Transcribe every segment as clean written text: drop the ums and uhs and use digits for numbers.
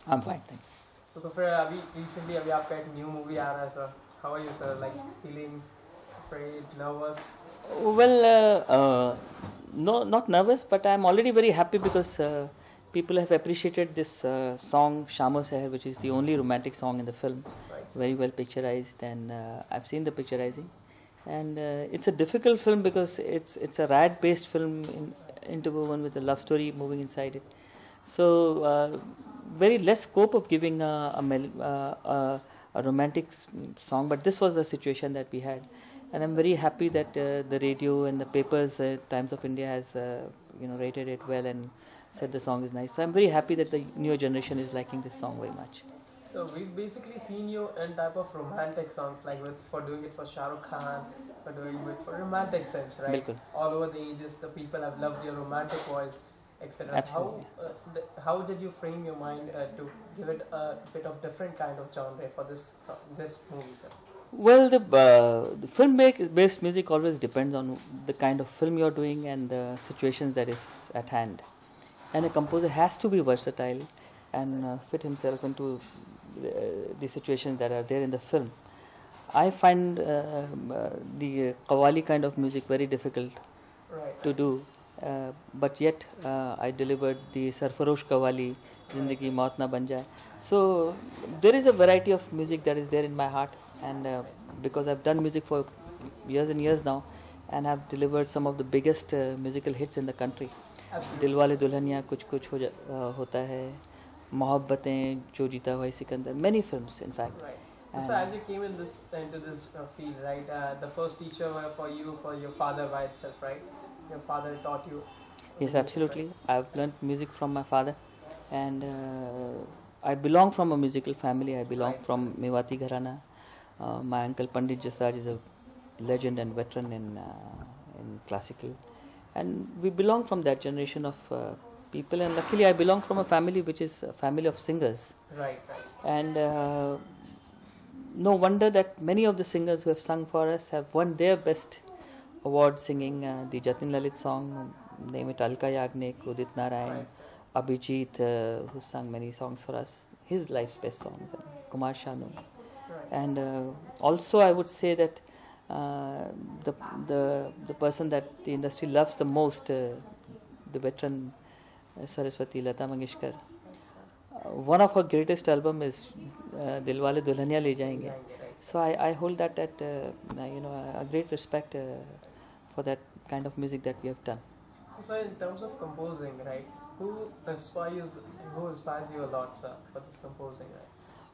I'm fine, thank तो फिर अभी recently अभी आपका एक new movie आ रहा है sir. How are you sir? Like feeling afraid, nervous? you. Well, no, not nervous, but I'm already very happy because people have appreciated this song Shamo Seher, which is the only romantic song in the film, Right. very well picturized, and I've seen the picturizing, and it's a difficult film because it's a rad-based film interwoven with a love story moving inside it. So very less scope of giving a romantic song, but this was the situation that we had, and I'm very happy that the radio and the papers, Times of India has rated it well and said the song is nice. So I'm very happy that the newer generation is liking this song very much. So we've basically seen you in type of romantic songs, like for doing it for Shah Rukh Khan, for doing it for romantic films, right? Bilkul. All over the ages, the people have loved your romantic voice, etc. Absolutely. So how did you frame your mind to give it a bit of different kind of genre for this movie, sir? Well, the film-based music always depends on the kind of film you're doing and the situations that is at hand. And a composer has to be versatile and fit himself into the situations that are there in the film. I find the qawwali kind of music very difficult to do, but yet I delivered the Sarfarosh qawwali, Zindagi Maut Na Ban Jaye. So there is a variety of music that is there in my heart, and because I've done music for years and years now, and have delivered some of the biggest musical hits in the country. Dilwale Dulhania कुछ कुछ होता है, मोहब्बतें, जो जीता हुआ Sikandar, many films in fact. Right. So as you came into this field, right? The first teacher for you, for your father by itself, right? Your father taught you. Yes, absolutely. I've learned music from my father, and I belong from a musical family. I belong from Mewati Gharana. My uncle Pandit Jasraj is a legend and veteran in classical, and we belong from that generation of people. And luckily, I belong from a family which is a family of singers. Right. And no wonder that many of the singers who have sung for us have won their best award singing the Jatin Lalit song, name it Alka Yagnik, Udit Narayan, Abhijit, who sang many songs for us, his life's best songs, and Kumar Shanu. And also I would say that the person that the industry loves the most, the veteran Saraswati Lata Mangeshkar, one of her greatest album is Dilwale Dulhaniya Le Jayenge. So I hold that at a great respect for that kind of music that we have done. So in terms of composing, right? Who inspires you a lot, sir, for this composing, right?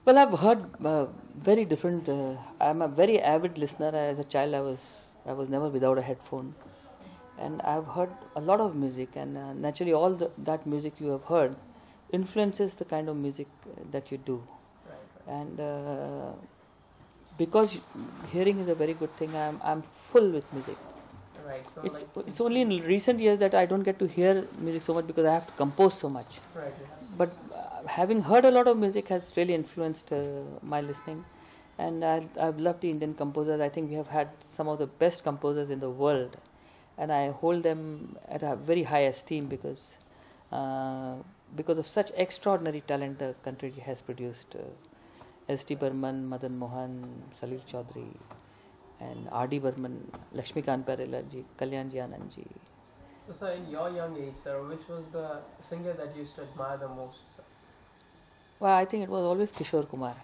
Well, I've heard very different. I'm a very avid listener. As a child, I was never without a headphone, and I've heard a lot of music. And naturally, all that music you have heard influences the kind of music that you do. Right. And because hearing is a very good thing, I'm full with music. Right. So it's only in recent years that I don't get to hear music so much because I have to compose so much. Right. But having heard a lot of music has really influenced my listening, and I've loved the Indian composers. I think we have had some of the best composers in the world, and I hold them at a very high esteem because of such extraordinary talent the country has produced. S.T. Burman, Madan Mohan, Salil Chaudhary, and R.D. Burman, Lakshmikant Parela ji, Kalyan ji Anand ji. So, sir, in your young age, sir, which was the singer that you used to admire the most, sir? Well, I think it was always Kishore Kumar.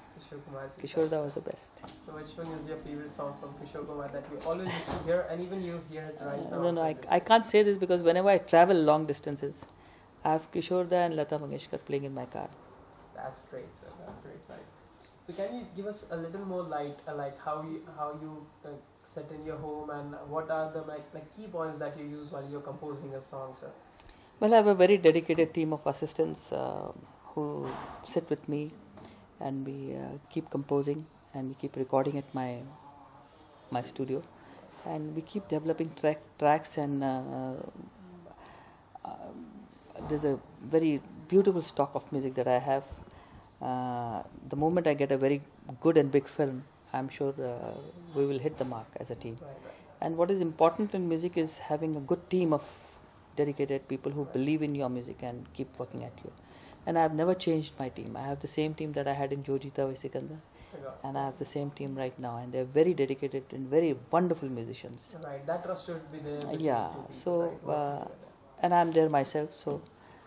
Kishore Da was the best. So, which one is your favorite song from Kishore Kumar that you always used to hear, and even you hear it right now? No, I can't say this because whenever I travel long distances, I have Kishore Da and Lata Mangeshkar playing in my car. That's great, sir. That's great, right? So, can you give us a little more light, like how you sit in your home, and what are the key points that you use while you're composing a song, sir? Well, I have a very dedicated team of assistants who sit with me, and we keep composing and we keep recording at my studio, and we keep developing tracks, and there's a very beautiful stock of music that I have. The moment I get a very good and big film, I'm sure we will hit the mark as a team. Right. And what is important in music is having a good team of dedicated people who believe in your music and keep working at you. and I've never changed my team. I have the same team that I had in Jo Jeeta Vai Sikandar, I got it. and I have the same team right now, and they're very dedicated and very wonderful musicians. Right, that trust should be there. between Yeah, two people, so, right, working together. And I'm there myself, so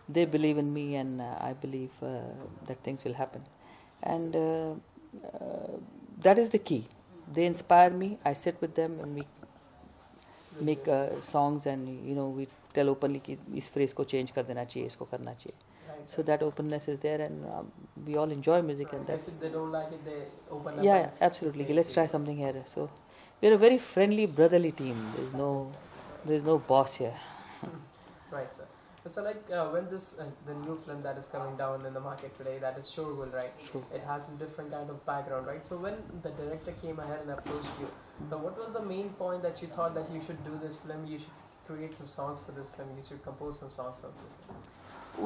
they believe in me, and I believe that things will happen, and that is the key. They inspire me. I sit with them, and we make songs, and we tell openly कि इस phrase को change कर देना चाहिए, इसको करना चाहिए. Right, So that openness is there, and we all enjoy music, and that's if they don't like it, they open up. yeah, and absolutely. say Let's it. try something here. So we're a very friendly, brotherly team. There's no boss here. Right, sir. So like when this the new film that is coming down in the market today, that is Shorgul, right? True. It has a different kind of background, right? So when the director came ahead and approached you, so what was the main point that you thought that you should do this film, you should create some songs for this film, you should compose some songs for this film?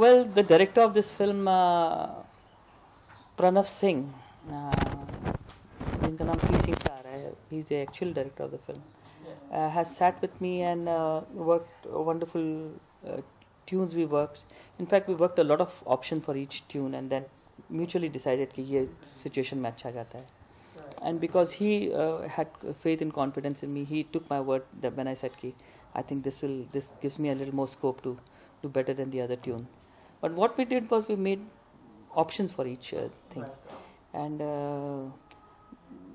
Well, the director of this film, Pranav Singh, जिनका नाम P Singh आ रहा है, he's the actual director of the film, Yes. has sat with me and worked wonderful tunes we worked. In fact, we worked a lot of option for each tune, and then mutually decided कि ये situation में अच्छा जाता है. Right. And because he had faith and confidence in me, he took my word that when I said ki, I think this gives me a little more scope to do better than the other tune. But what we did was we made options for each thing. Right. And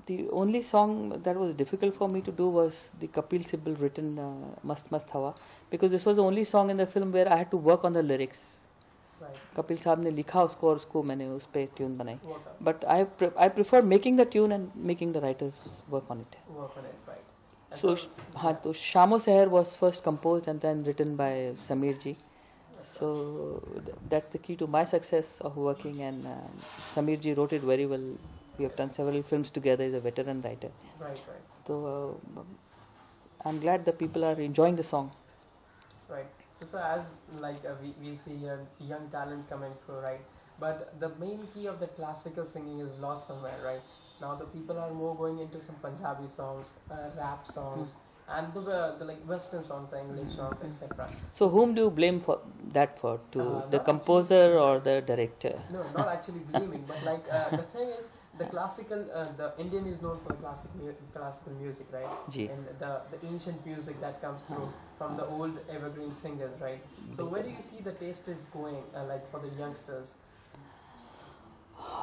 the only song that was difficult for me to do was the Kapil Sibal written Mast Mast Hawa, because this was the only song in the film where I had to work on the lyrics. Right. Kapil साहब ने लिखा उसको और उसको मैंने उस पे tune बनाई. Work on, But I prefer making the tune and making the writers work on it. work on it, right? And So हाँ तो Shamo Seher was first composed and then written by Sameer ji. So that's the key to my success of working, and Sameer ji wrote it very well. We have done several films together. He's a veteran writer. right, right, So I'm glad the people are enjoying the song. right. So as like we see young talent coming through, right? But the main key of the classical singing is lost somewhere, right? Now the people are more going into some Punjabi songs, rap songs, and the like Western songs, the English songs, etc. So whom do you blame for that for? To the not composer or the director? No, not actually blaming, but like the thing is, the classical, the Indian is known for the classical music, right? Ji. And the ancient music that comes through from the old evergreen singers, right? So where do you see the taste is going, like for the youngsters?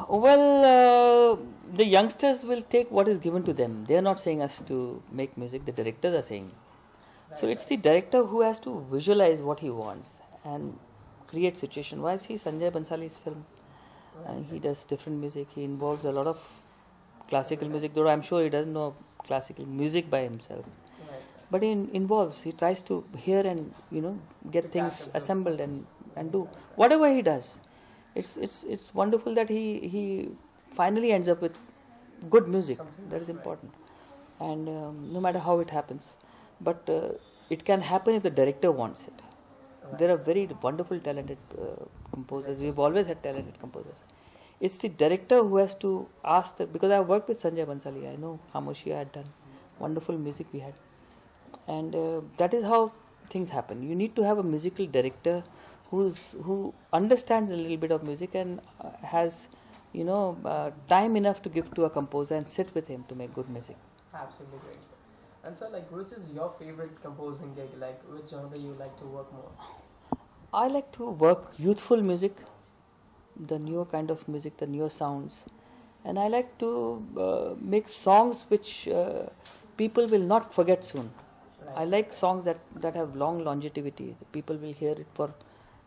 Well, the youngsters will take what is given to them. They are not saying us to make music. The directors are saying. So Right, it's the director who has to visualize what he wants and create situation. Why see Sanjay Bansali's film? He does different music. He involves a lot of classical music, though I'm sure he doesn't know classical music by himself. Right. But he involves. He tries to hear and get To things catch up. assembled and do whatever he does. It's wonderful that he finally ends up with good music. Something That is right. important, and no matter how it happens, but it can happen if the director wants it. Right. There are very wonderful, talented composers. We've always had talented composers. It's the director who has to ask because I've worked with Sanjay Bansali. I know Khamoshi I had done wonderful music we had, and that is how things happen. You need to have a musical director who understands a little bit of music and has time enough to give to a composer and sit with him to make good music. Absolutely great, sir. And so, like, which is your favorite composing gig? Like, which genre you like to work more? I like to work youthful music, the newer kind of music, the newer sounds, and I like to make songs which people will not forget soon. Right. I like songs that have long longevity. The people will hear it for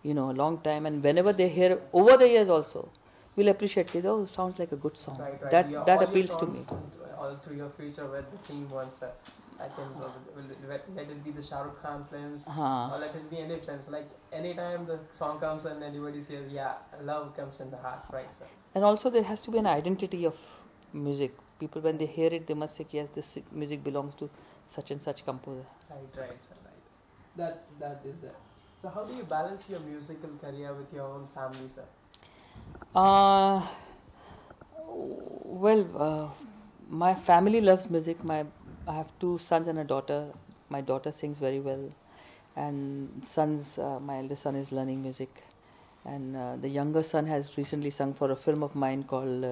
a long time, and whenever they hear over the years also, will appreciate it. Oh, sounds like a good song. Right, right. That All your appeals to me. songs, all through your future with the same ones. I can let it be the Shah Rukh Khan films, or let it be any films. Like anytime the song comes and anybody says, "Yeah, love comes in the heart," right, sir? And also there has to be an identity of music. People when they hear it, they must say, "Yes, this music belongs to such and such composer." Right, sir, right. That is there. So how do you balance your musical career with your own family, sir? My family loves music. I have 2 sons and a daughter. My daughter sings very well, and my eldest son is learning music, and the younger son has recently sung for a film of mine called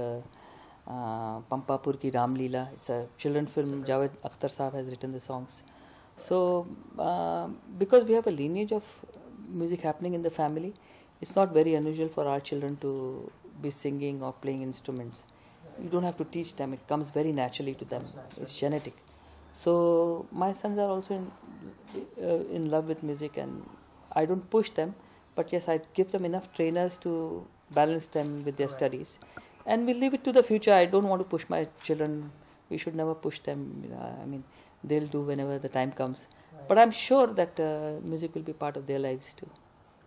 Pampapur Ki Ram Leela. It's a children film. Javed Akhtar Saab has written the songs. So because we have a lineage of music happening in the family, it's not very unusual for our children to be singing or playing instruments. You don't have to teach them, it comes very naturally to them. It's genetic. So my sons are also in love with music, and I don't push them, but yes, I give them enough trainers to balance them with their studies, and we leave it to the future. I don't want to push my children. We should never push them. I mean, they'll do whenever the time comes. But I'm sure that music will be part of their lives too.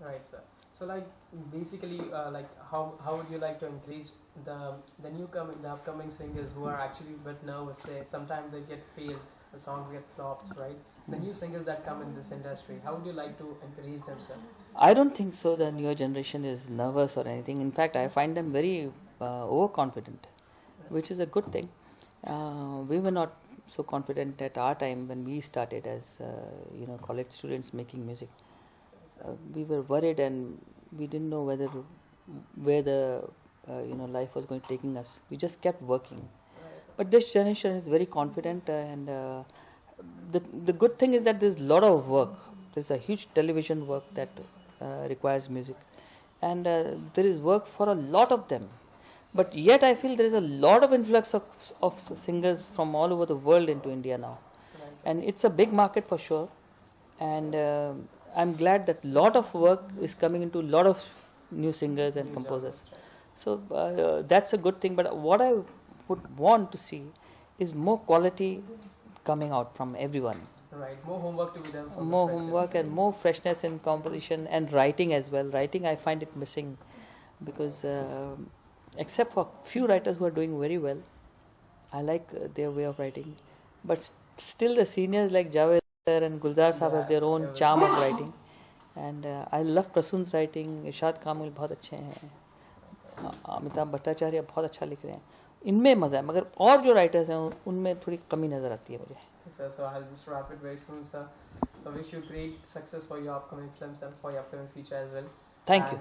Right, sir. So, like, basically, like, how would you like to encourage the upcoming singers who are actually a bit nervous? Sometimes they get failed, the songs get flopped, right? The new singers that come in this industry, how would you like to encourage them, sir? I don't think so. The newer generation is nervous or anything. In fact, I find them very overconfident, which is a good thing. We were not so confident at our time when we started as college students making music. We were worried, and we didn't know where the life was going to taking us. We just kept working. But this generation is very confident, and the good thing is that there's a lot of work. There's a huge television work that requires music, and there is work for a lot of them. But yet I feel there is a lot of influx of singers from all over the world into India now, and it's a big market for sure. And I'm glad that a lot of work is coming into a lot of new singers and composers. So that's a good thing. But what I would want to see is more quality coming out from everyone. Right, more homework to be done. More homework and more freshness in composition and writing as well. Writing, I find it missing, because except for few writers who are doing very well, I like their way of writing. But still, the seniors like Javed and Gulzar Sahab have their own charm of writing, and I love Prasun's writing. इरशाद कामिल बहुत अच्छे हैं, अमिताभ भट्टाचार्य बहुत अच्छा लिख रहे हैं. इनमें मजा है, मगर और जो राइटर्स हैं उनमें थोड़ी कमी नजर आती है मुझे. So I'll just wrap it very soon, sir. So wish you great success for your upcoming films and for your upcoming future as well. Thank you.